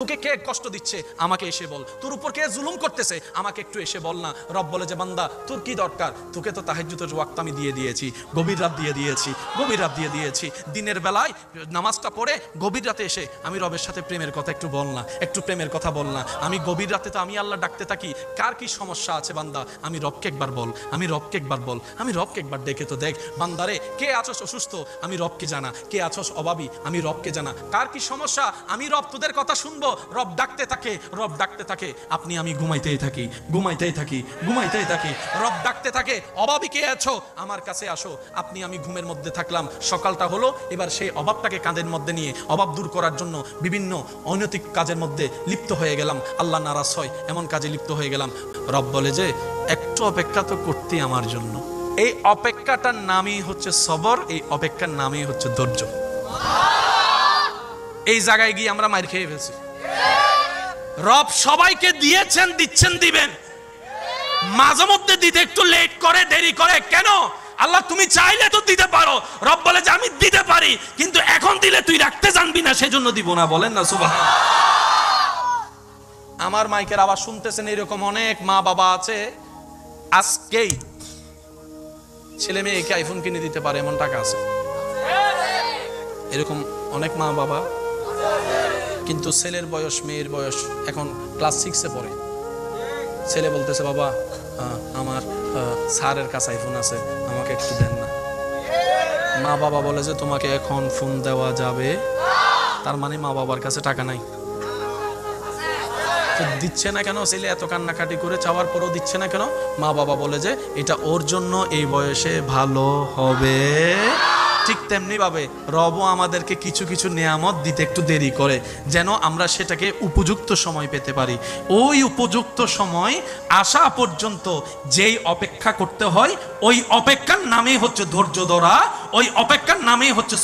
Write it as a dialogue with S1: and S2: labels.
S1: তোকে কে কষ্ট দিচ্ছে আমাকে এসে বল, তোর উপর কে জুলুম করতেছে আমাকে একটু এসে বল না। রব বলে যে বান্দা তোর কি দরকার, তোকে তো তাহাজ্জুদের ওয়াক্ত আমি দিয়ে দিয়েছি, গভীর রাত দিয়ে দিয়েছি। দিনের বেলায় নামাজটা পড়ে গভীর রাতে এসে আমি রবের সাথে প্রেমের কথা একটু বল না, একটু প্রেমের কথা বল না। আমি গভীর রাতে তো আমি আল্লাহ ডাকতে থাকি, কার কি সমস্যা আছে বান্দা আমি রবকে একবার বল, আমি রবকে একবার ডেকে তো দেখ। বান্দারে কে আছস অসুস্থ আমি রবকে জানা, কে আছস অভাবী আমি রবকে জানা, কার কি সমস্যা আমি রব তোদের কথা শুনবো। রব ডাকতে থাকে, আপনি আমি ঘুমাইতেই থাকি। রব ডাকতে থাকে, অভাবী কে আছো আমার কাছে আসো। আপনি আমি ঘুমের মধ্যে থাকলাম, সকালটা হলো, এবার সেই অভাবটাকে কাঁধের মধ্যে নিয়ে অভাব দূর করার জন্য বিভিন্ন অনৈতিক কাজের মধ্যে লিপ্ত হয়ে গেলাম, আল্লাহ নারাজ হয় এমন কাজে লিপ্ত হয়ে গেলাম। রব বলে যে একটু অপেক্ষা তো করতে আমার জন্য। এই অপেক্ষাটার নামই হচ্ছে সবর, এই অপেক্ষার নামই হচ্ছে ধৈর্য। এই জায়গায় গিয়ে আমরা মার খেয়ে ফেলছি। রব সবাইকে দিয়েছেন, দিচ্ছেন, দিবেন, মাঝে মধ্যে দিতে একটু লেট করে, দেরি করে কেন? আল্লাহ তুমি চাইলে তো দিতে পারো। রব বলে যে আমি দিতে পারি, কিন্তু এখন দিলে তুই রাখতে জানবি না, সেজন্য দিব না। বলেন না সুবহানাল্লাহ। আমার মাইকের আওয়াজ শুনতেছেন, এরকম অনেক মা বাবা আছে আজকেই ছেলে মেয়েকে আইফোন কিনে দিতে পারে এমন টাকা আছে, এরকম অনেক মা বাবা। কিন্তু ছেলের বয়স, মেয়ের বয়স এখন ক্লাস 6-এ পড়ে। ছেলে বলতেছে বাবা আমার স্যারের কাছে আইফোন আছে, আমাকে একটু দেন না। মা বাবা বলে যে তোমাকে এখন ফোন দেওয়া যাবে, তার মানে মা বাবার কাছে টাকা নাই। দিচ্ছে না কেন? ছেলে এত কান্নাকাটি করে চাওয়ার পরও দিচ্ছে না কেন? মা বাবা বলে যে এটা ওর জন্য এই বয়সে ভালো হবে। ঠিক তেমনি ভাবে রবও আমাদেরকে কিছু কিছু নেয়ামত দিতে একটু দেরি করে, যেন আমরা সেটাকে উপযুক্ত সময় পেতে পারি। ওই উপযুক্ত সময় আসা পর্যন্ত যেই অপেক্ষা করতে হয়, ওই অপেক্ষার নামে হচ্ছে ধৈর্য ধরা, ওই অপেক্ষার নামে হচ্ছে